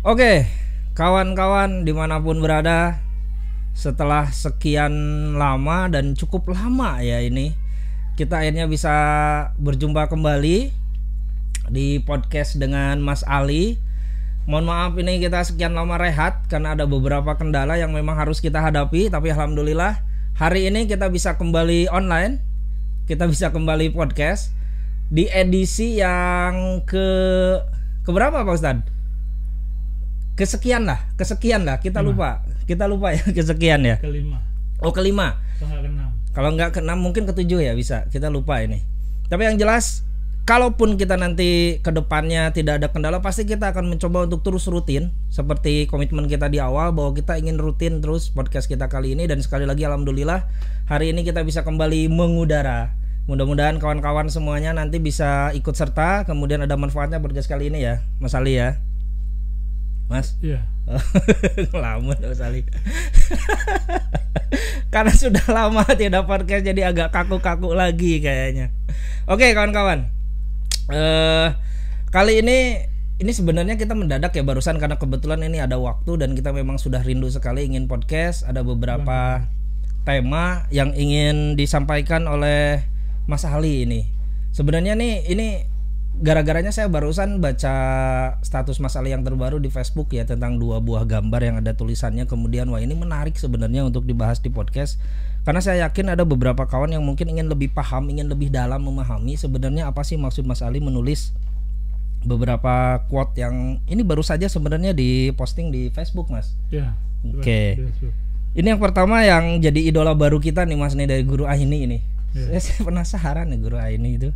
Oke, kawan-kawan dimanapun berada, setelah sekian lama dan cukup lama ya ini, kita akhirnya bisa berjumpa kembali di podcast dengan Mas Ali. Mohon maaf ini kita sekian lama rehat karena ada beberapa kendala yang memang harus kita hadapi, tapi alhamdulillah hari ini kita bisa kembali online, kita bisa kembali podcast di edisi yang keberapa Pak Ustadz? Kesekian lah kita lupa ya kesekian ya. Kelima. Oh kelima. Kalau nggak keenam mungkin ketujuh ya bisa. Kita lupa ini. Tapi yang jelas, kalaupun kita nanti kedepannya tidak ada kendala, pasti kita akan mencoba untuk terus rutin. Seperti komitmen kita di awal bahwa kita ingin rutin terus podcast kita kali ini. Dan sekali lagi alhamdulillah hari ini kita bisa kembali mengudara. Mudah-mudahan kawan-kawan semuanya nanti bisa ikut serta, kemudian ada manfaatnya podcast kali ini ya, Mas Ali ya. Mas? Iya. Lama Mas Ali. Karena sudah lama tidak podcast jadi agak kaku-kaku lagi kayaknya. Oke kawan-kawan. Kali ini sebenarnya kita mendadak ya barusan karena kebetulan ini ada waktu dan kita memang sudah rindu sekali ingin podcast. Ada beberapa tema yang ingin disampaikan oleh Mas Ali ini. Sebenarnya nih ini gara-garanya saya barusan baca status Mas Ali yang terbaru di Facebook ya tentang 2 buah gambar yang ada tulisannya, kemudian wah ini menarik sebenarnya untuk dibahas di podcast karena saya yakin ada beberapa kawan yang mungkin ingin lebih paham, ingin lebih dalam memahami sebenarnya apa sih maksud Mas Ali menulis beberapa quote yang ini baru saja sebenarnya di posting di Facebook Mas. Ya. Oke. Ini yang pertama yang jadi idola baru kita nih Mas nih dari Guru Aini ini. Ya. Saya penasaran nih Guru Aini itu.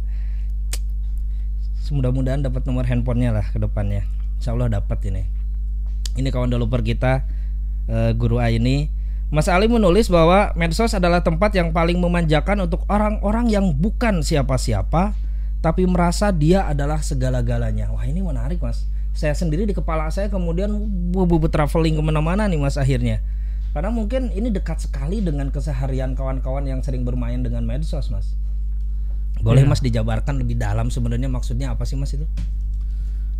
Mudah-mudahan dapat nomor handphonenya lah ke depannya. Insya Allah dapat ini. Ini kawan developer kita Guru Aini. Mas Ali menulis bahwa medsos adalah tempat yang paling memanjakan untuk orang-orang yang bukan siapa-siapa tapi merasa dia adalah segala-galanya. Wah ini menarik Mas. Saya sendiri di kepala saya kemudian traveling kemana-mana nih Mas akhirnya. Karena mungkin ini dekat sekali dengan keseharian kawan-kawan yang sering bermain dengan medsos Mas. Boleh Mas dijabarkan lebih dalam sebenarnya maksudnya apa sih Mas itu?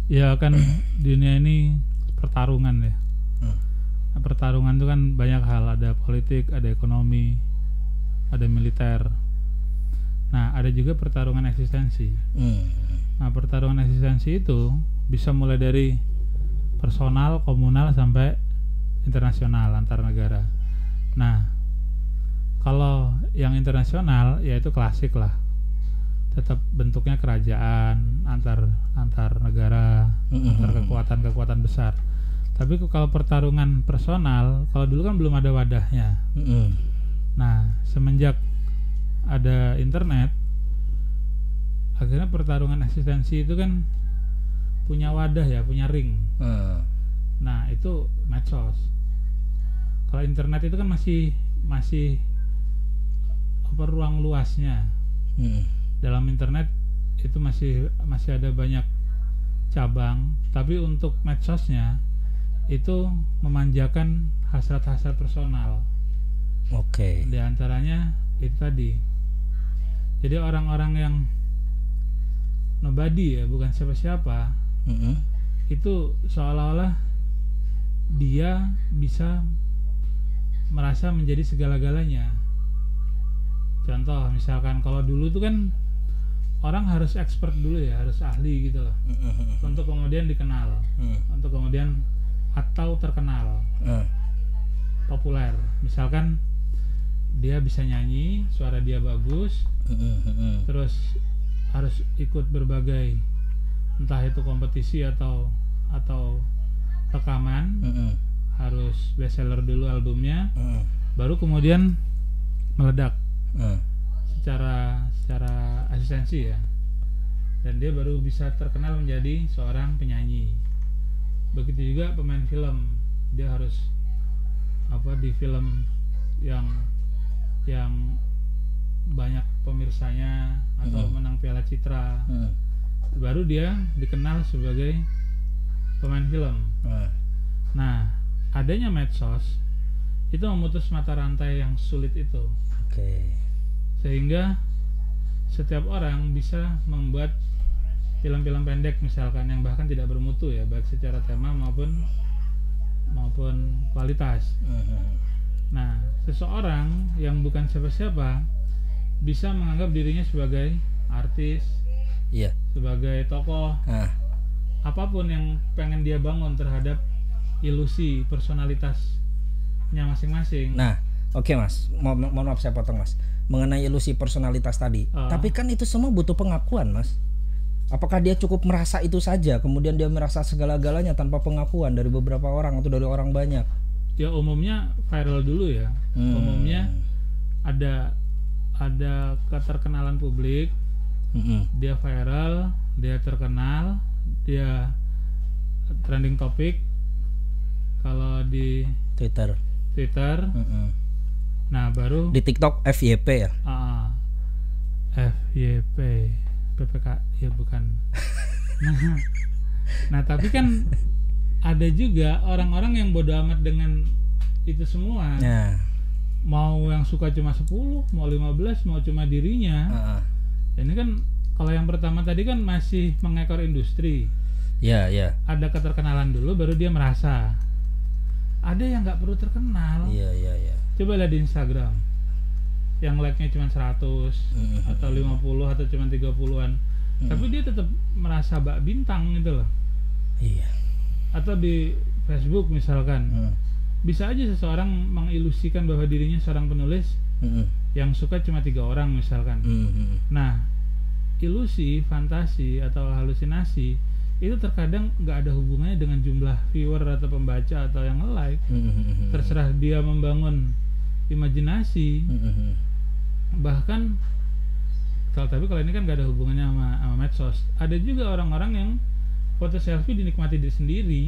Ya kan dunia ini pertarungan ya. Nah, pertarungan itu kan banyak hal, ada politik, ada ekonomi, ada militer. Nah ada juga pertarungan eksistensi. Nah pertarungan eksistensi itu bisa mulai dari personal, komunal sampai internasional antar negara. Nah kalau yang internasional ya itu klasik lah. Tetap bentuknya kerajaan antar negara, antar kekuatan besar. Tapi kalau pertarungan personal, kalau dulu kan belum ada wadahnya. Nah, semenjak ada internet, akhirnya pertarungan eksistensi itu kan punya wadah ya, punya ring. Nah, itu medsos. Kalau internet itu kan masih apa ruang luasnya. Dalam internet itu masih ada banyak cabang, tapi untuk medsosnya itu memanjakan hasrat-hasrat personal. Oke. Di antaranya itu tadi. Jadi orang-orang yang nobody ya, bukan siapa-siapa, itu seolah-olah dia bisa merasa menjadi segala-galanya. Contoh misalkan kalau dulu tuh kan orang harus expert dulu ya, harus ahli gitu loh, untuk kemudian dikenal, untuk kemudian atau terkenal, populer. Misalkan dia bisa nyanyi, suara dia bagus, terus harus ikut berbagai entah itu kompetisi atau rekaman, harus bestseller dulu albumnya, baru kemudian meledak. Secara asistensi ya, dan dia baru bisa terkenal menjadi seorang penyanyi. Begitu juga pemain film, dia harus di film yang banyak pemirsanya atau menang Piala Citra, baru dia dikenal sebagai pemain film. Nah, adanya medsos itu memutus mata rantai yang sulit itu. Sehingga setiap orang bisa membuat film-film pendek misalkan yang bahkan tidak bermutu ya, baik secara tema maupun kualitas. Nah, seseorang yang bukan siapa-siapa bisa menganggap dirinya sebagai artis, Iya. sebagai tokoh, apapun yang pengen dia bangun terhadap ilusi personalitasnya masing-masing. Nah, oke Mas, mohon maaf saya potong Mas, mengenai ilusi personalitas tadi. Tapi kan itu semua butuh pengakuan Mas. Apakah dia cukup merasa itu saja, kemudian dia merasa segala-galanya tanpa pengakuan dari beberapa orang atau dari orang banyak? Ya umumnya viral dulu ya. Umumnya ada keterkenalan publik, dia viral, dia terkenal, dia trending topik kalau di Twitter. Nah baru Di TikTok FYP ya? FYP PPK ya bukan. Nah tapi kan ada juga orang-orang yang bodo amat dengan itu semua. Mau yang suka cuma 10, mau 15, mau cuma dirinya. Ini kan kalau yang pertama tadi kan masih mengekor industri. Iya. Ada keterkenalan dulu baru dia merasa. Ada yang nggak perlu terkenal. Iya. Coba lihat di Instagram. Yang like-nya cuma 100 atau 50 atau cuma 30-an. Tapi dia tetap merasa bak bintang gitu loh. Iya. Atau di Facebook misalkan. Bisa aja seseorang mengilusikan bahwa dirinya seorang penulis yang suka cuma 3 orang misalkan. Nah, ilusi, fantasi atau halusinasi itu terkadang nggak ada hubungannya dengan jumlah viewer atau pembaca atau yang like. Terserah dia membangun imajinasi. Bahkan tapi kalau ini kan nggak ada hubungannya sama medsos. Ada juga orang-orang yang foto selfie dinikmati diri sendiri,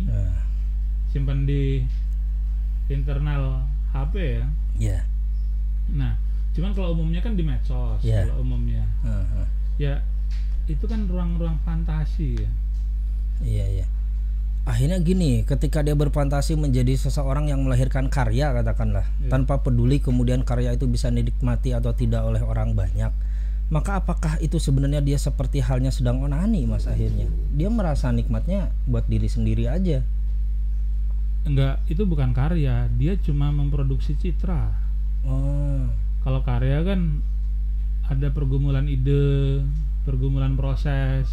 simpan di internal HP ya. Iya. Nah, cuman kalau umumnya kan di medsos. Kalau umumnya, ya itu kan ruang-ruang fantasi ya. Iya. Akhirnya gini, ketika dia berfantasi menjadi seseorang yang melahirkan karya katakanlah, tanpa peduli kemudian karya itu bisa dinikmati atau tidak oleh orang banyak, maka apakah itu sebenarnya dia seperti halnya sedang onani Mas? Akhirnya dia merasa nikmatnya buat diri sendiri aja. Enggak, itu bukan karya, dia cuma memproduksi citra. Kalau karya kan ada pergumulan ide, pergumulan proses.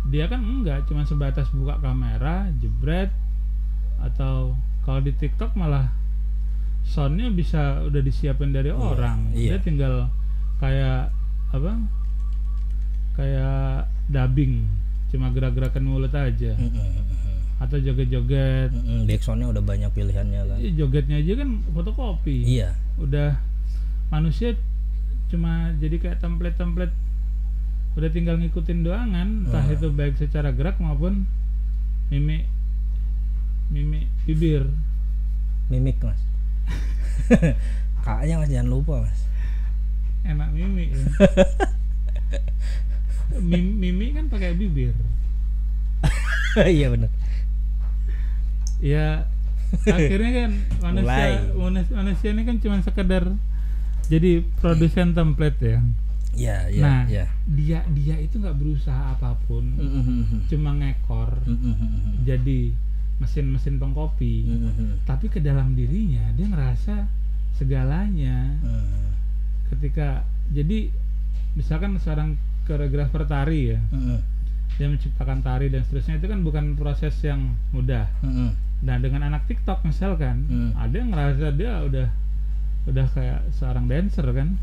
Dia kan enggak, cuma sebatas buka kamera, jebret, atau kalau di TikTok malah soundnya bisa udah disiapin dari orang. Dia tinggal kayak kayak dubbing, cuma gerak-gerakan mulut aja. Atau joget-joget. Backsoundnya udah banyak pilihannya kan. Jogetnya aja kan fotokopi. Iya. Udah manusia cuma jadi kayak template-template, udah tinggal ngikutin doangan, entah itu baik secara gerak maupun mimik bibir. Mimik Mas. Kakaknya Mas jangan lupa Mas. Enak mimik ya. Mimik kan pakai bibir. Iya benar. Ya akhirnya kan manusia ini kan cuma sekedar jadi produsen template ya. Nah, dia itu nggak berusaha apapun, cuma ngekor, jadi mesin pengkopi. Tapi ke dalam dirinya dia ngerasa segalanya. Ketika jadi misalkan seorang koreografer tari ya, dia menciptakan tari dan seterusnya, itu kan bukan proses yang mudah. Nah dengan anak TikTok misalkan, ada yang ngerasa dia udah kayak seorang dancer kan.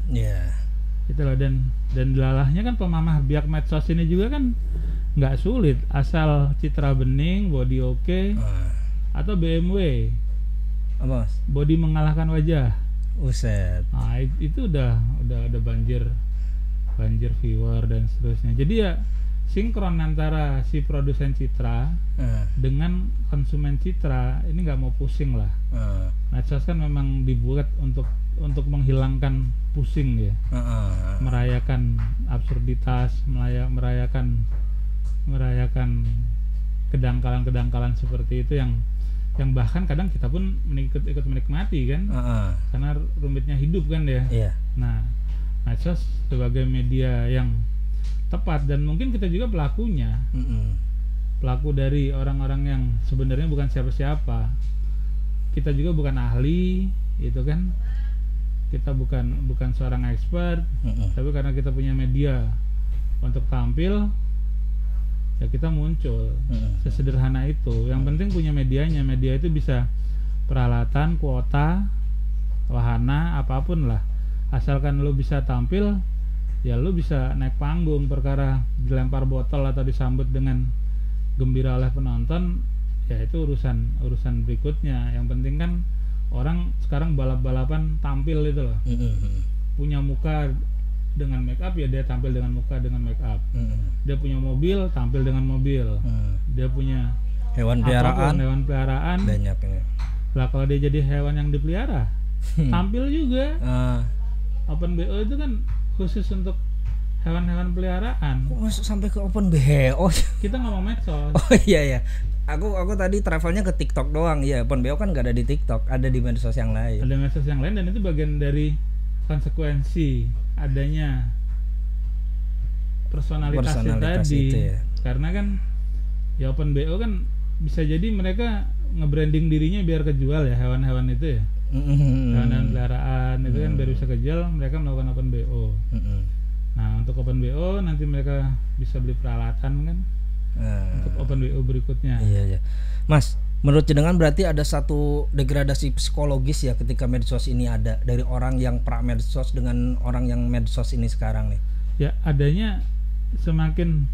Itu loh, dan lalahnya kan pemamah biak medsos ini juga kan nggak sulit, asal citra bening, body oke, atau BMW apa Mas? Body mengalahkan wajah. Uset. Nah itu udah banjir viewer dan seterusnya. Jadi ya sinkron antara si produsen citra dengan konsumen citra ini nggak mau pusing lah. Medsos kan memang dibuat untuk menghilangkan pusing ya, merayakan absurditas, merayakan kedangkalan seperti itu yang bahkan kadang kita pun ikut menikmati kan, karena rumitnya hidup kan ya. Nah, medsos sebagai media yang tepat, dan mungkin kita juga pelakunya. Pelaku dari orang-orang yang sebenarnya bukan siapa-siapa. Kita juga bukan ahli, itu kan. Kita bukan seorang expert, tapi karena kita punya media untuk tampil, ya kita muncul. Sesederhana itu. Yang penting punya medianya. Media itu bisa peralatan, kuota, wahana, apapun lah. Asalkan lu bisa tampil, ya lu bisa naik panggung. Perkara dilempar botol atau disambut dengan gembira oleh penonton, ya itu urusan berikutnya. Yang penting kan orang sekarang balap-balapan tampil itu loh. Punya muka dengan make up, ya dia tampil dengan muka dengan make up. Dia punya mobil, tampil dengan mobil. Dia punya hewan peliharaan banyaknya. Lah kalau dia jadi hewan yang dipelihara, tampil juga. Open BO itu kan khusus untuk hewan-hewan peliharaan. Kok masuk sampai ke Open BO? Kita ngomong medsos. Oh iya. Aku tadi travelnya ke TikTok doang. Iya, Open BO kan nggak ada di TikTok, ada di medsos yang lain. Ada medsos yang lain, dan itu bagian dari konsekuensi adanya personalitas tadi. Itu ya. Karena kan ya Open BO kan bisa jadi mereka nge-branding dirinya biar kejual ya, hewan-hewan itu ya. Hewan peliharaan itu kan biar bisa kejual, mereka melakukan Open BO. Nah, untuk Open BO nanti mereka bisa beli peralatan kan. Untuk Open BO berikutnya. Iya. Mas, menurut jenengan berarti ada satu degradasi psikologis ya ketika medsos ini ada, dari orang yang pra medsos dengan orang yang medsos ini sekarang nih. Ya, adanya semakin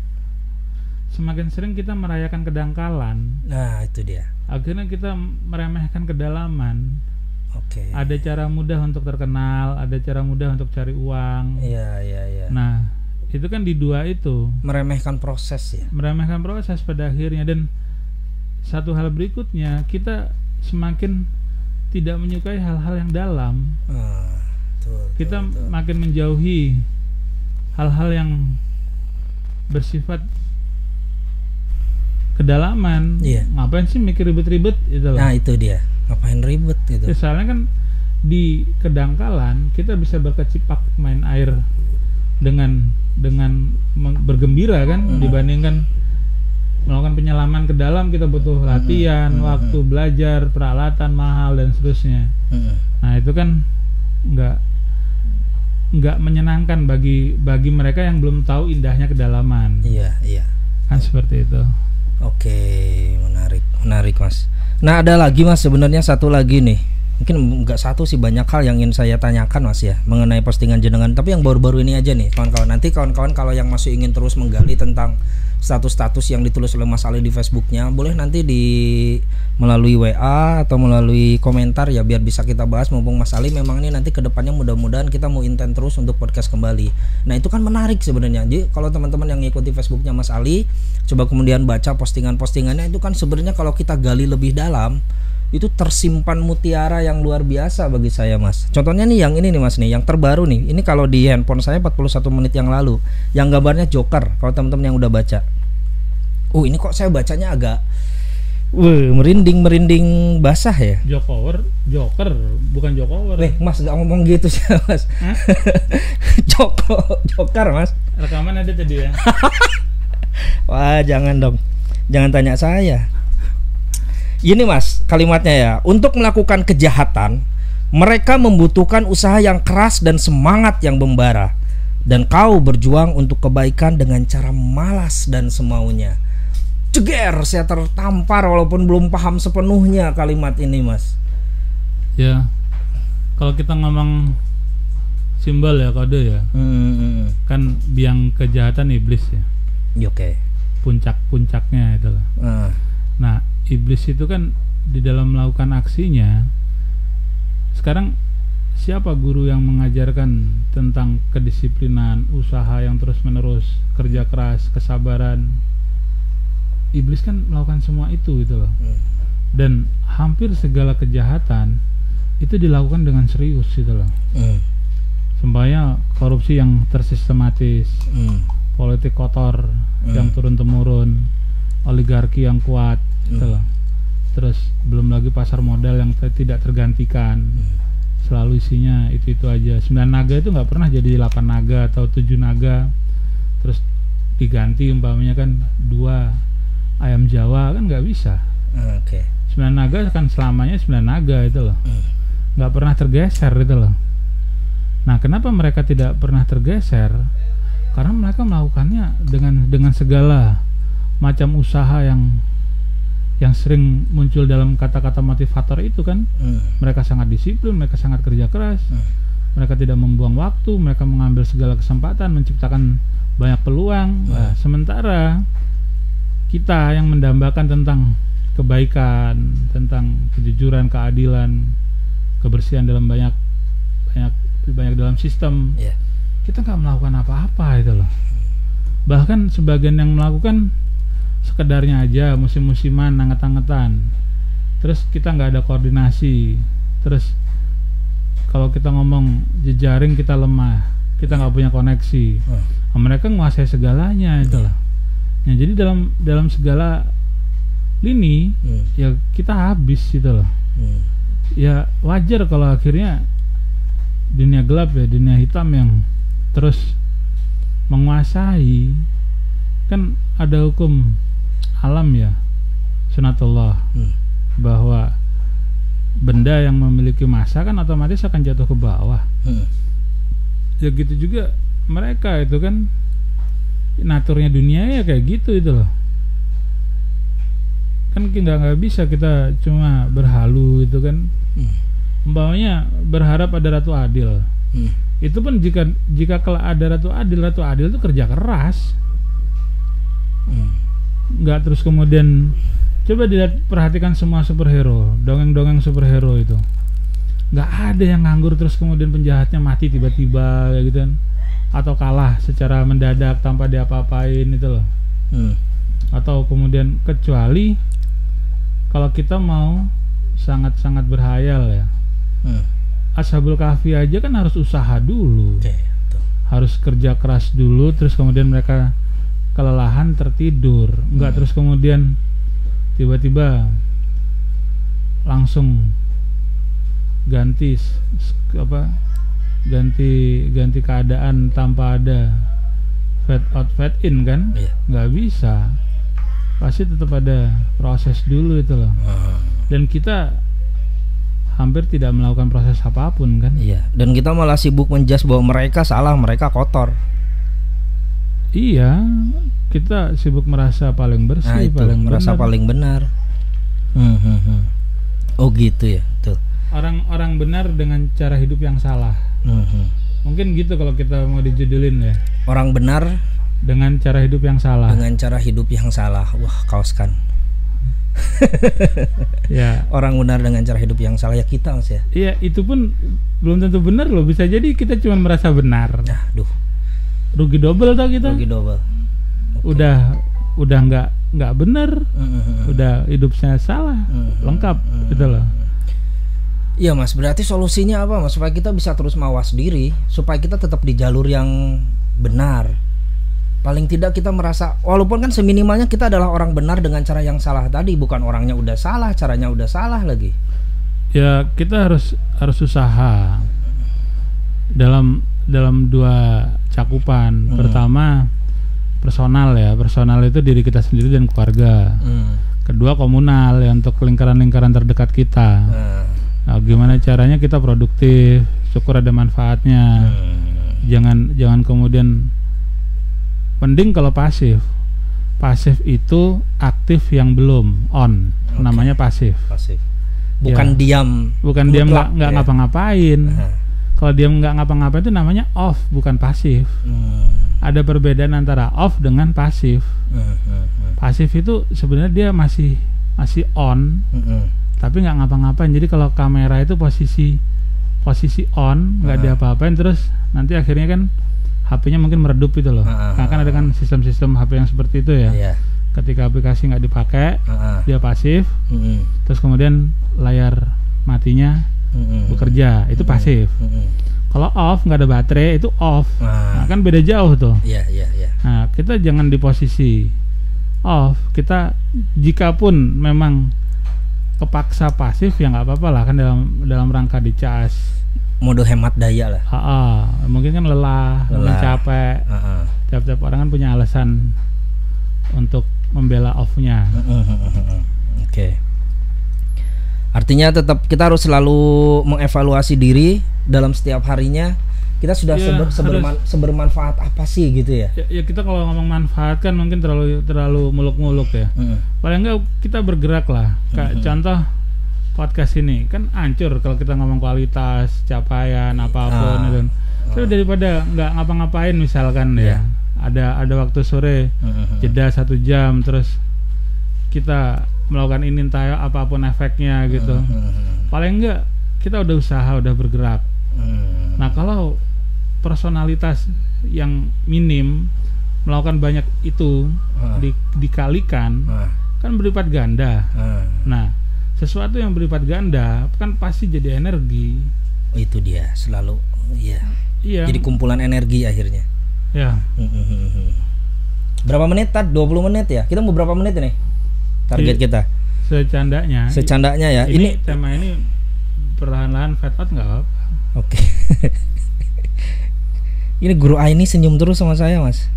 sering kita merayakan kedangkalan. Nah, itu dia. Akhirnya kita meremehkan kedalaman. Oke. Ada cara mudah untuk terkenal, ada cara mudah untuk cari uang. Iya. Nah, itu kan di dua itu. Meremehkan proses ya. Meremehkan proses pada akhirnya. Dan satu hal berikutnya, kita semakin tidak menyukai hal-hal yang dalam. Kita makin menjauhi hal-hal yang bersifat kedalaman. Iya. Ngapain sih mikir ribet-ribet itu loh. Nah, itu dia. Ngapain ribet gitu. Soalnya kan di kedangkalan kita bisa berkecipak main air dengan bergembira kan, dibandingkan melakukan penyelaman ke dalam kita butuh latihan, waktu belajar, peralatan mahal dan seterusnya. Nah, itu kan nggak menyenangkan bagi mereka yang belum tahu indahnya kedalaman. Iya. Kan seperti itu. Oke, menarik Mas. Nah, ada lagi Mas, sebenarnya satu lagi nih. Mungkin nggak satu sih, banyak hal yang ingin saya tanyakan Mas ya mengenai postingan jenengan. Tapi yang baru-baru ini aja nih kawan-kawan. Nanti kawan-kawan kalau yang masih ingin terus menggali tentang status-status yang ditulis oleh Mas Ali di Facebooknya, boleh nanti melalui WA atau melalui komentar ya, biar bisa kita bahas. Mumpung Mas Ali memang ini nanti kedepannya mudah-mudahan kita mau intent terus untuk podcast kembali. Nah, itu kan menarik sebenarnya. Jadi kalau teman-teman yang ngikuti Facebooknya Mas Ali, coba kemudian baca postingan-postingannya, itu kan sebenarnya kalau kita gali lebih dalam, itu tersimpan mutiara yang luar biasa bagi saya Mas. Contohnya nih yang ini nih Mas nih, yang terbaru nih. Ini kalau di handphone saya 41 menit yang lalu, yang gambarnya Joker. Kalau teman-teman yang udah baca, ini kok saya bacanya agak merinding basah ya. Joker bukan Jokower. Mas nggak ngomong gitu sih Mas. Joker Mas. Rekaman ada tadi ya. Wah, jangan dong, jangan tanya saya. Ini Mas, kalimatnya ya. Untuk melakukan kejahatan, mereka membutuhkan usaha yang keras dan semangat yang membara. Dan kau berjuang untuk kebaikan dengan cara malas dan semaunya. Ceger, saya tertampar walaupun belum paham sepenuhnya kalimat ini Mas. Ya, kalau kita ngomong simbol ya, kode ya, kan biang kejahatan iblis ya. Oke. Puncak-puncaknya itulah. Nah, iblis itu kan di dalam melakukan aksinya, sekarang siapa guru yang mengajarkan tentang kedisiplinan, usaha yang terus menerus, kerja keras, kesabaran? Iblis kan melakukan semua itu gitu loh. Dan hampir segala kejahatan itu dilakukan dengan serius gitu loh. Supaya korupsi yang tersistematis, politik kotor yang turun-temurun, oligarki yang kuat gitu loh. Terus belum lagi pasar modal yang tidak tergantikan. Selalu isinya itu aja. 9 naga itu nggak pernah jadi 8 naga atau 7 naga. terus diganti umpamanya kan 2 ayam Jawa, kan nggak bisa. Oke. 9 naga kan selamanya 9 naga itu loh, nggak pernah tergeser itu loh. Nah, kenapa mereka tidak pernah tergeser? Karena mereka melakukannya dengan segala macam usaha yang sering muncul dalam kata-kata motivator itu kan. Mereka sangat disiplin, mereka sangat kerja keras, mereka tidak membuang waktu, mereka mengambil segala kesempatan, menciptakan banyak peluang. Nah, sementara kita yang mendambakan tentang kebaikan, tentang kejujuran, keadilan, kebersihan dalam banyak dalam sistem, kita nggak melakukan apa-apa itu loh. Bahkan sebagian yang melakukan sekedarnya aja, musim-musiman, anget-angetan. Terus kita nggak ada koordinasi. Terus kalau kita ngomong jejaring kita lemah, kita nggak punya koneksi. Nah, mereka menguasai segalanya itu loh. Nah, jadi dalam segala lini ya kita habis gitu loh. Ya wajar kalau akhirnya dunia gelap ya, dunia hitam yang terus menguasai. Kan ada hukum alam ya, sunatullah, bahwa benda yang memiliki massa kan otomatis akan jatuh ke bawah. Ya gitu juga mereka itu kan naturnya dunia ya kayak gitu itu loh. Kan nggak bisa kita cuma berhalu itu kan. Umpamanya berharap ada ratu adil. Itu pun jika kalau ada ratu adil itu kerja keras. Nggak terus kemudian coba perhatikan semua superhero, dongeng-dongeng superhero itu. Nggak ada yang nganggur terus kemudian penjahatnya mati tiba-tiba kayak gitu kan. Atau kalah secara mendadak tanpa diapa-apain itu loh. Atau kemudian kecuali kalau kita mau sangat-sangat berhayal ya. Ashabul Kahfi aja kan harus usaha dulu. Harus kerja keras dulu, terus kemudian mereka kelelahan tertidur. Enggak terus kemudian tiba-tiba langsung ganti keadaan tanpa ada fade out fade in kan. Nggak bisa, pasti tetap ada proses dulu itu loh. Dan kita hampir tidak melakukan proses apapun kan. Dan kita malah sibuk menjas bahwa mereka salah, mereka kotor. Iya, kita sibuk merasa paling bersih, merasa paling benar. Oh gitu ya, tuh. Orang benar dengan cara hidup yang salah. Mungkin gitu kalau kita mau dijudulin ya. Orang benar dengan cara hidup yang salah. Dengan cara hidup yang salah. Wah, kaos kan. Ya. Orang benar dengan cara hidup yang salah ya kita Mas ya. Iya, itu pun belum tentu benar loh. Bisa jadi kita cuma merasa benar. Aduh. Rugi double tau kita. Rugi double. Okay. Udah nggak benar. Udah hidupnya salah. Lengkap gitu loh. Iya Mas, berarti solusinya apa Mas supaya kita bisa terus mawas diri, supaya kita tetap di jalur yang benar. Paling tidak kita merasa walaupun kan seminimalnya kita adalah orang benar dengan cara yang salah tadi, bukan orangnya udah salah, caranya udah salah lagi. Ya, kita harus usaha dalam 2 cakupan. Pertama personal ya, personal itu diri kita sendiri dan keluarga. Kedua komunal ya, untuk lingkaran-lingkaran terdekat kita. Nah, gimana caranya kita produktif, syukur ada manfaatnya. Jangan kemudian, mending kalau pasif itu aktif yang belum on. Namanya pasif. Bukan ya, diam. Bukan diam nggak ngapa-ngapain. Kalau diam nggak ngapa-ngapain itu namanya off, bukan pasif. Ada perbedaan antara off dengan pasif. Pasif itu sebenarnya dia masih on, tapi nggak ngapa-ngapain. Jadi kalau kamera itu posisi on, nggak diapa-apain, terus nanti akhirnya kan HP-nya mungkin meredup itu loh. Karena kan ada kan sistem-sistem HP yang seperti itu ya. Ketika aplikasi nggak dipakai, dia pasif. Terus kemudian layar matinya bekerja, itu pasif. Kalau off, nggak ada baterai, itu off. Nah, kan beda jauh tuh. Nah, kita jangan di posisi off. Kita jikapun memang kepaksa pasif ya nggak apa-apa lah, kan dalam rangka dicas mode hemat daya lah. Mungkin kan lelah. Mungkin capek. Tiap-tiap orang kan punya alasan untuk membela off-nya. Oke. Artinya tetap kita harus selalu mengevaluasi diri dalam setiap harinya. Kita sudah sebermanfaat apa sih gitu ya? Ya kita kalau ngomong manfaat kan mungkin terlalu muluk-muluk ya. Paling enggak kita bergerak lah. Kayak contoh podcast ini kan hancur kalau kita ngomong kualitas, capaian apapun itu. Tapi daripada nggak ngapa-ngapain misalkan ya. Ada waktu sore jeda 1 jam terus kita melakukan ini entah apapun efeknya gitu. Paling enggak kita udah usaha, udah bergerak. Nah kalau personalitas yang minim melakukan banyak itu dikalikan kan berlipat ganda. Nah sesuatu yang berlipat ganda kan pasti jadi energi. Itu dia selalu iya. Jadi kumpulan energi akhirnya. Ya. Berapa menit? 20 menit ya. Kita mau berapa menit ini? Target kita. Secandanya ya. Ini tema ini perlahan-lahan fade out nggak apa-apa. Oke. Ini guru Aini senyum terus sama saya, Mas.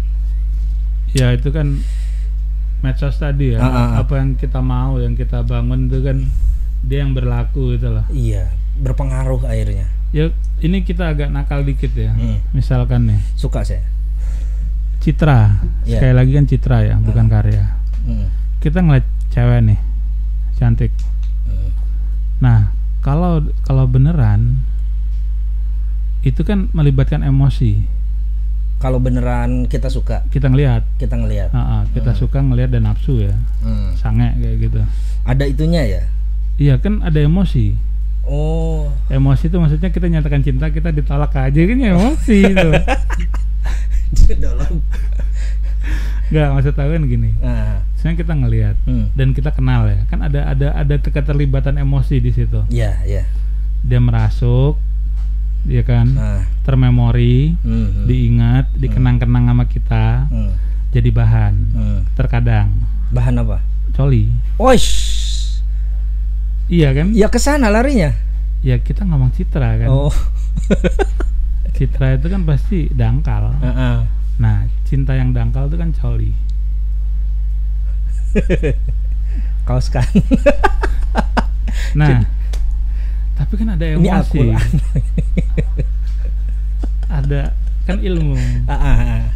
Ya itu kan medsos tadi ya. Apa yang kita mau, yang kita bangun itu kan dia yang berlaku itu loh. Iya, berpengaruh akhirnya. Ya ini kita agak nakal dikit ya. Misalkan nih. Suka saya. Citra. Sekali lagi kan citra ya, bukan karya. Kita ngeliat cewek nih cantik. Nah kalau beneran itu kan melibatkan emosi. Kalau beneran kita suka, kita ngelihat. Kita suka ngelihat dan nafsu ya. Sange kayak gitu. Ada itunya ya? Iya kan ada emosi. Oh. Emosi itu maksudnya kita nyatakan cinta, kita ditolak aja kan emosi itu. Dalam. Nggak, maksud aku kan gini. Sebenarnya kita ngelihat dan kita kenal ya. Kan ada keterlibatan emosi di situ. Iya. Dia merasuk, dia kan termemori, diingat, dikenang-kenang sama kita, jadi bahan. Terkadang. Bahan apa? Coli. Iya kan? Ya kesana larinya. Ya kita ngomong citra kan. Citra itu kan pasti dangkal. Nah, cinta yang dangkal itu kan coli. Kaos kan. Nah, tapi kan ada emosi. Ada kan ilmu.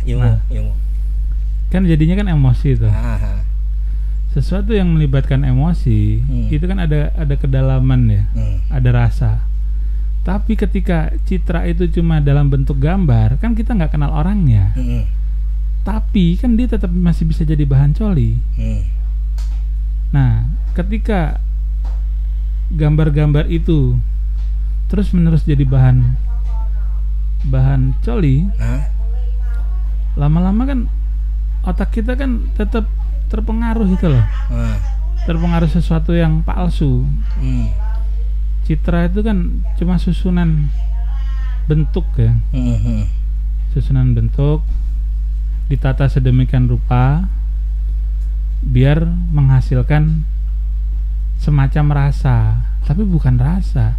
Ilmu. Kan jadinya kan emosi itu. Sesuatu yang melibatkan emosi itu kan ada kedalaman ya, ada rasa. Tapi ketika citra itu cuma dalam bentuk gambar, kan kita nggak kenal orangnya. Tapi kan dia tetap masih bisa jadi bahan coli. Nah, ketika gambar-gambar itu terus menerus jadi bahan coli, lama-lama kan otak kita kan tetap terpengaruh itu loh. Terpengaruh sesuatu yang palsu. Citra itu kan cuma susunan bentuk ya. Susunan bentuk ditata sedemikian rupa biar menghasilkan semacam rasa, tapi bukan rasa.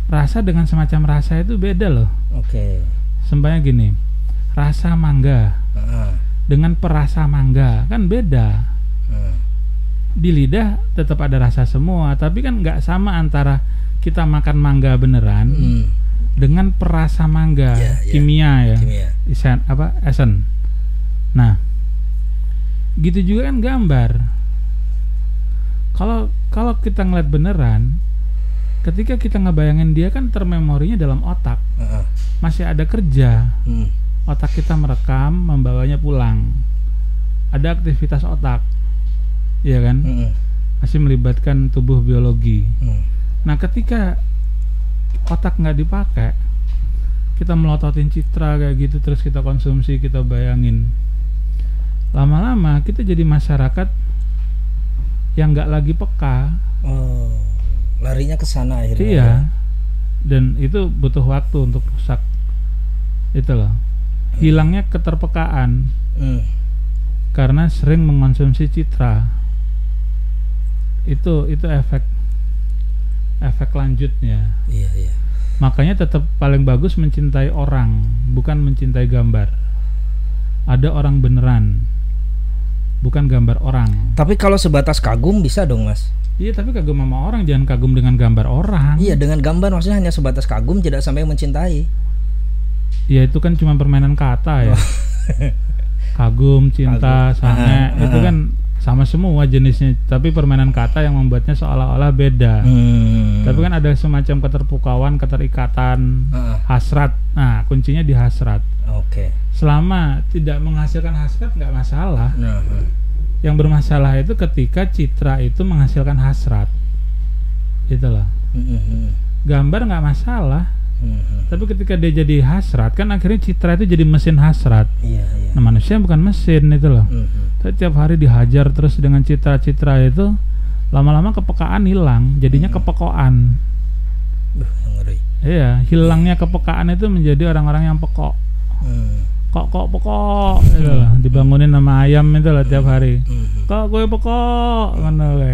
Rasa dengan semacam rasa itu beda loh. Sempatnya gini, rasa mangga dengan perasa mangga kan beda. Di lidah tetap ada rasa semua, tapi kan nggak sama antara kita makan mangga beneran dengan perasa mangga kimia ya. Esen. Nah, gitu juga kan gambar. Kalau kita ngeliat beneran, ketika kita ngebayangin dia kan termemorinya dalam otak. Masih ada kerja. Otak kita merekam, membawanya pulang. Ada aktivitas otak. Iya kan? Masih melibatkan tubuh biologi. Nah, ketika otak nggak dipakai, kita melototin citra kayak gitu, terus kita konsumsi, kita bayangin. Lama-lama kita jadi masyarakat yang nggak lagi peka. Larinya ke sana akhirnya. Iya. Dan itu butuh waktu untuk rusak. Itu loh. Hilangnya keterpekaan. Karena sering mengkonsumsi citra. Itu efek lanjutnya. Iya. Makanya tetap paling bagus mencintai orang, bukan mencintai gambar. Ada orang beneran, bukan gambar orang. Tapi kalau sebatas kagum bisa dong Mas. Iya, tapi kagum sama orang, jangan kagum dengan gambar orang. Iya, dengan gambar maksudnya hanya sebatas kagum, tidak sampai mencintai. Ya itu kan cuma permainan kata ya. Kagum, cinta, sange, itu kan sama semua jenisnya. Tapi permainan kata yang membuatnya seolah-olah beda. Tapi kan ada semacam keterpukauan, keterikatan, hasrat. Nah, kuncinya di hasrat. Oke. Selama tidak menghasilkan hasrat nggak masalah. Yang bermasalah itu ketika citra itu menghasilkan hasrat. Itulah. Gambar nggak masalah. Tapi ketika dia jadi hasrat, kan akhirnya citra itu jadi mesin hasrat. Nah, manusia bukan mesin itu loh. Setiap hari dihajar terus dengan citra-citra itu, lama-lama kepekaan hilang, jadinya kepekoan. Iya, hilangnya kepekaan itu menjadi orang-orang yang pekok. Kok pekok gitu loh. Dibangunin sama ayam itu loh tiap hari. Kok gue pekok ngono le.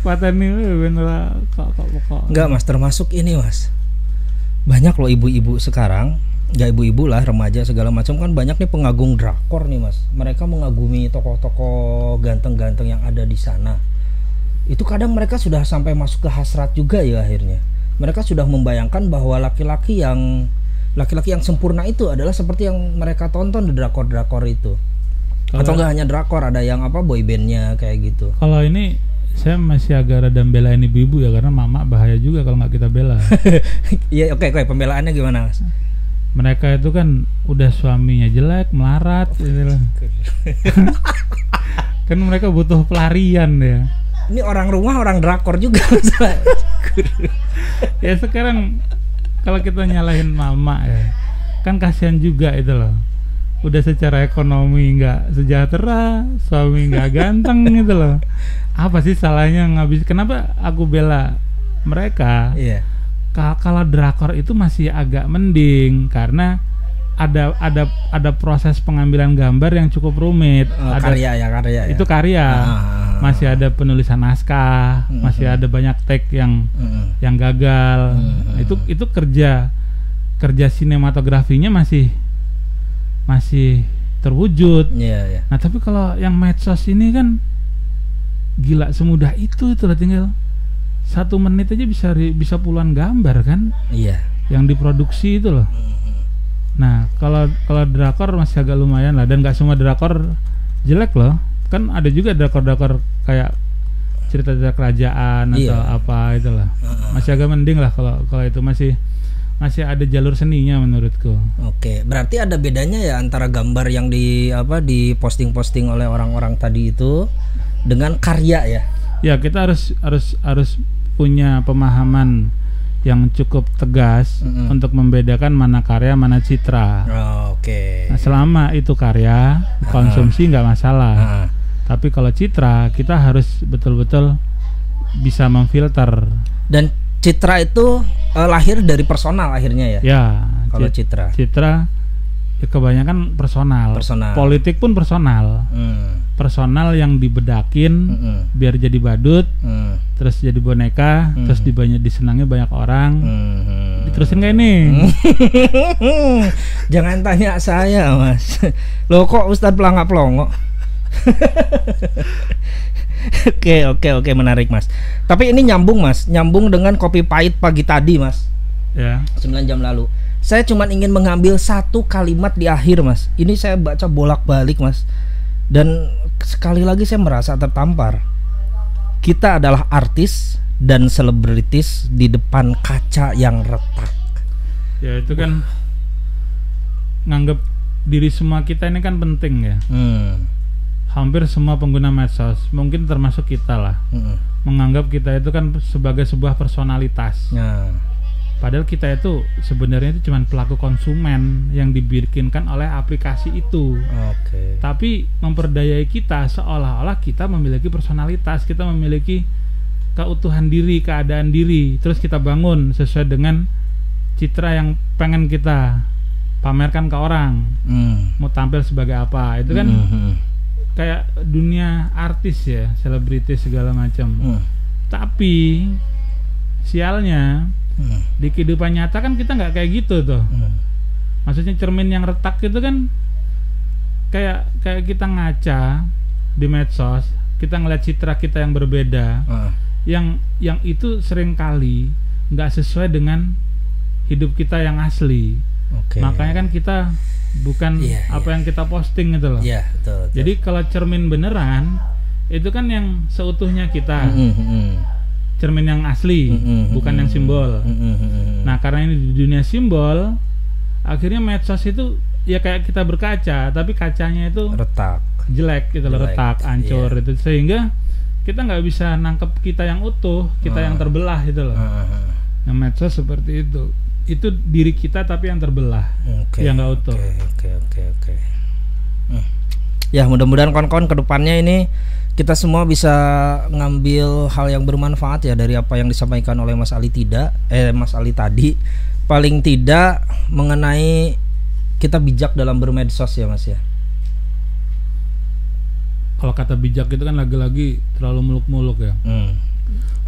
Pateni bener kok pekok. Enggak Mas, termasuk ini Mas. Banyak loh ibu-ibu sekarang, enggak ibu-ibu lah, remaja segala macam kan banyak nih pengagung drakor nih Mas. Mereka mengagumi tokoh-tokoh ganteng-ganteng yang ada di sana. Itu kadang mereka sudah sampai masuk ke hasrat juga ya akhirnya. Mereka sudah membayangkan bahwa laki-laki yang sempurna itu adalah seperti yang mereka tonton di drakor-drakor itu. Atau enggak hanya drakor, ada yang boy bandnya kayak gitu. Kalau ini saya masih agak rada belain ibu-ibu ya, karena mama bahaya juga kalau nggak kita bela. Iya, oke, pembelaannya gimana Mas? Mereka itu kan udah suaminya jelek, melarat gitu loh. Kan mereka butuh pelarian ya. Ini orang rumah, orang drakor juga. Ya sekarang kalau kita nyalahin mama ya, kan kasihan juga itu loh. Udah secara ekonomi nggak sejahtera, suami nggak ganteng gitu loh. Apa sih salahnya ngabis? Kenapa aku bela mereka? Iya. Kalau drakor itu masih agak mending karena ada proses pengambilan gambar yang cukup rumit. Karya ya. Itu karya. Masih ada penulisan naskah, masih ada banyak take yang gagal. Itu kerja sinematografinya masih terwujud. Nah, tapi kalau yang medsos ini kan gila semudah itu lah, tinggal 1 menit aja bisa puluhan gambar kan? Iya. Yang diproduksi itu loh. Nah, kalau drakor masih agak lumayan lah, dan nggak semua drakor jelek loh. Kan ada juga drakor kayak cerita-cerita kerajaan atau apa itulah. Masih agak mending lah kalau itu masih ada jalur seninya menurutku. Oke, berarti ada bedanya ya antara gambar yang di posting-posting oleh orang-orang tadi itu dengan karya ya. Ya, kita harus punya pemahaman yang cukup tegas untuk membedakan mana karya, mana citra. Oke. Nah, selama itu karya, konsumsi nggak masalah. Tapi kalau citra, kita harus betul-betul bisa memfilter. Dan citra itu lahir dari personal akhirnya ya? Ya. Kalau citra ya kebanyakan personal. Politik pun personal. Personal yang dibedakin biar jadi badut, terus jadi boneka, terus disenangi banyak orang. Diterusin gak ini? Jangan tanya saya Mas. Loh kok Ustadz pelangak-pelongok? Oke, menarik Mas. Tapi ini nyambung dengan kopi pahit pagi tadi Mas. Ya. 9 jam lalu. Saya cuma ingin mengambil satu kalimat di akhir Mas. Ini saya baca bolak-balik Mas. Dan sekali lagi saya merasa tertampar. Kita adalah artis dan selebritis di depan kaca yang retak. Ya itu kan nganggap diri semua kita ini kan penting ya. Hampir semua pengguna medsos, mungkin termasuk kita lah, menganggap kita itu kan sebagai sebuah personalitas. Padahal kita itu sebenarnya itu cuma pelaku konsumen yang dibikinkan oleh aplikasi itu. Tapi memperdayai kita seolah-olah kita memiliki personalitas, kita memiliki keutuhan diri, keadaan diri, terus kita bangun sesuai dengan citra yang pengen kita pamerkan ke orang. Mau tampil sebagai apa? Itu kan kayak dunia artis ya, selebritis segala macam. Tapi sialnya di kehidupan nyata kan kita nggak kayak gitu tuh. Maksudnya cermin yang retak itu kan kayak kita ngaca di medsos, kita ngeliat citra kita yang berbeda, yang itu seringkali nggak sesuai dengan hidup kita yang asli. Makanya kan kita bukan yang kita posting gitu loh. Betul. Jadi kalau cermin beneran itu kan yang seutuhnya kita, cermin yang asli, bukan yang simbol. Nah karena ini di dunia simbol, akhirnya medsos itu ya kayak kita berkaca, tapi kacanya itu retak, jelek gitu loh, retak, hancur itu, sehingga kita nggak bisa nangkep kita yang utuh, kita yang terbelah gitu loh. Yang medsos seperti itu diri kita tapi yang terbelah, yang nggak utuh. Oke. Ya mudah-mudahan kawan-kawan kedepannya ini kita semua bisa ngambil hal yang bermanfaat ya dari apa yang disampaikan oleh Mas Ali tadi. Paling tidak mengenai kita bijak dalam bermedsos ya Mas ya. Kalau kata bijak itu kan lagi-lagi terlalu muluk-muluk ya.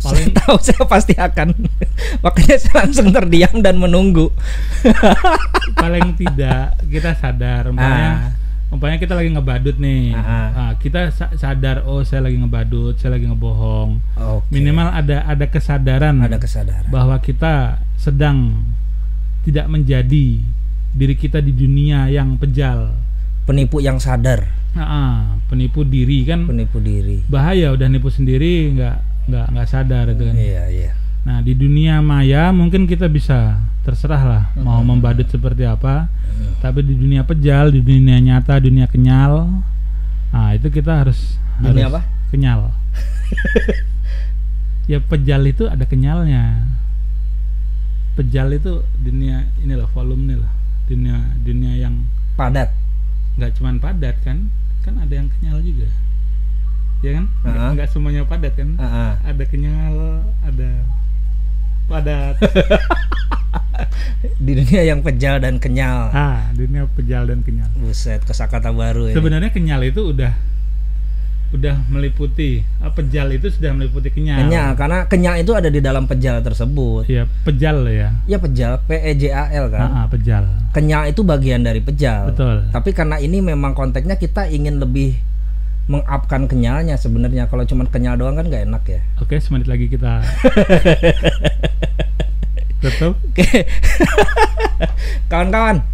Paling saya tahu saya pasti akan, makanya saya langsung terdiam dan menunggu. Paling tidak kita sadar, umpamanya kita lagi ngebadut nih, kita sadar, oh saya lagi ngebadut, saya lagi ngebohong. Minimal ada kesadaran, bahwa kita sedang tidak menjadi diri kita di dunia yang pejal. Penipu yang sadar. Penipu diri kan. Penipu diri. Bahaya, udah nipu sendiri nggak sadar itu kan. Iya. Nah di dunia maya mungkin kita bisa terserah lah mau membadut seperti apa. Tapi di dunia pejal, di dunia nyata, dunia kenyal, itu kita harus apa? Kenyal. Ya pejal itu ada kenyalnya. Pejal itu dunia ini loh, volume nih loh, dunia yang padat. Nggak cuman padat kan ada yang kenyal juga, ya kan? Nggak semuanya padat kan? Ada kenyal, ada padat. Di dunia yang pejal dan kenyal. Dunia pejal dan kenyal. Buset, kosakata baru ya. Sebenarnya kenyal itu udah meliputi, pejal itu sudah meliputi kenyal. Karena kenyal itu ada di dalam pejal tersebut. Iya, pejal ya. Iya, pejal, PEJAL kan. Pejal. Kenyal itu bagian dari pejal. Betul. Tapi karena ini memang konteksnya kita ingin lebih mengupkan kenyalnya sebenarnya. Kalau cuma kenyal doang kan nggak enak ya. Oke, semenit lagi kita tutup. Kawan-kawan,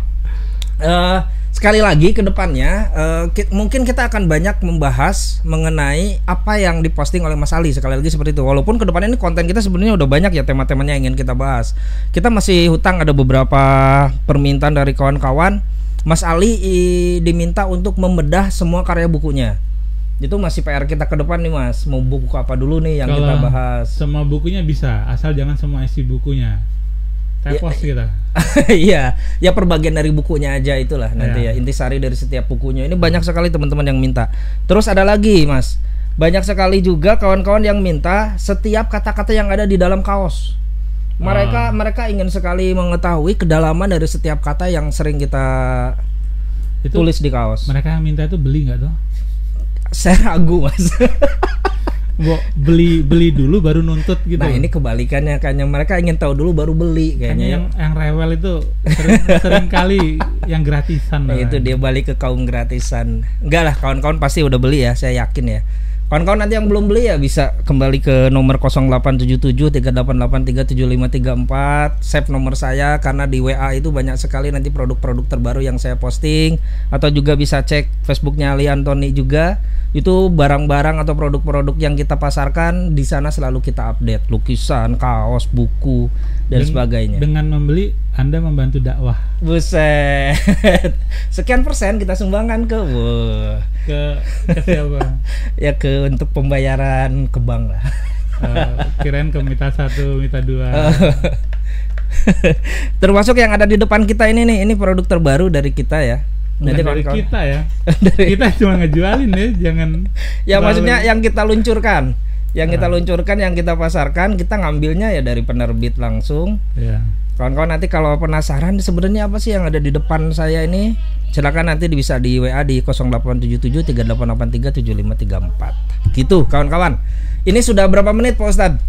sekali lagi ke depannya mungkin kita akan banyak membahas mengenai apa yang diposting oleh Mas Ali. Sekali lagi seperti itu. Walaupun ke depannya ini konten kita sebenarnya udah banyak ya, tema-temanya yang ingin kita bahas. Kita masih hutang ada beberapa permintaan dari kawan-kawan. Mas Ali diminta untuk membedah semua karya bukunya. Itu masih PR kita ke depan nih Mas. Mau buku apa dulu nih yang kita bahas? Semua bukunya bisa, asal jangan semua isi bukunya. Post kita. Iya, ya perbagian dari bukunya aja itulah nanti ya, intisari dari setiap bukunya. Ini banyak sekali teman-teman yang minta. Terus ada lagi Mas, banyak sekali juga kawan-kawan yang minta setiap kata-kata yang ada di dalam kaos. Mereka ingin sekali mengetahui kedalaman dari setiap kata yang sering kita tulis di kaos. Mereka yang minta itu beli nggak tuh? Saya ragu Mas. beli dulu baru nuntut gitu. Nah ini kebalikannya, kayaknya mereka ingin tahu dulu baru beli kayaknya. Yang rewel itu sering kali yang gratisan. Nah itu dia balik ke kaum gratisan. Enggak lah, kawan-kawan pasti udah beli ya, saya yakin ya. Kawan-kawan nanti yang belum beli ya bisa kembali ke nomor 087738837534, save nomor saya karena di WA itu banyak sekali nanti produk-produk terbaru yang saya posting. Atau juga bisa cek Facebooknya Ali Antoni juga. Itu barang-barang atau produk-produk yang kita pasarkan di sana selalu kita update, lukisan, kaos, buku dan sebagainya. Dengan membeli Anda membantu dakwah. Buset. Sekian persen kita sumbangkan ke siapa? Ya ke untuk pembayaran ke bank lah. Kirain ke Mita 1, Mita 2. Termasuk yang ada di depan kita ini nih, ini produk terbaru dari kita ya. Nanti dari kita ya. Kita cuma ngejualin ya, jangan. Ya maksudnya yang kita luncurkan, yang kita pasarkan, kita ngambilnya ya dari penerbit langsung. Iya. Kawan-kawan nanti kalau penasaran sebenarnya apa sih yang ada di depan saya ini, silakan nanti bisa di WA di 0877 3883 7534. Gitu kawan-kawan. Ini sudah berapa menit Pak Ustadz?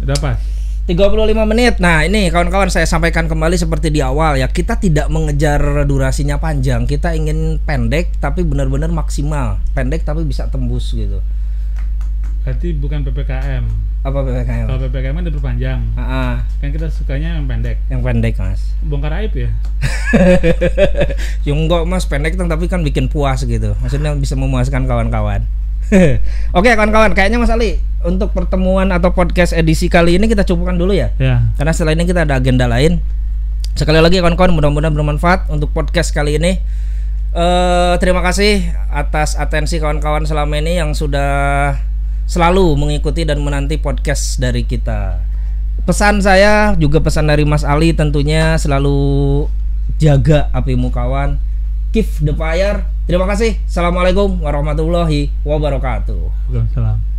Udah pas 35 menit. Nah ini kawan-kawan saya sampaikan kembali seperti di awal ya. Kita tidak mengejar durasinya panjang. Kita ingin pendek tapi benar-benar maksimal. Pendek tapi bisa tembus gitu. berarti bukan PPKM. Apa PPKM? Kalau PPKM kan diperpanjang. Kan kita sukanya yang pendek. Yang pendek mas. Bongkar aib ya. Ya enggak mas, pendek tapi kan bikin puas gitu. Maksudnya bisa memuaskan kawan-kawan. Oke kawan-kawan, kayaknya Mas Ali untuk pertemuan atau podcast edisi kali ini kita cukupkan dulu ya. Karena setelah ini kita ada agenda lain. Sekali lagi kawan-kawan, mudah-mudahan bermanfaat untuk podcast kali ini. Terima kasih atas atensi kawan-kawan selama ini yang sudah selalu mengikuti dan menanti podcast dari kita. Pesan saya juga pesan dari Mas Ali tentunya selalu jaga apimu kawan. Keep the fire. Terima kasih. Assalamualaikum warahmatullahi wabarakatuh. Waalaikumsalam.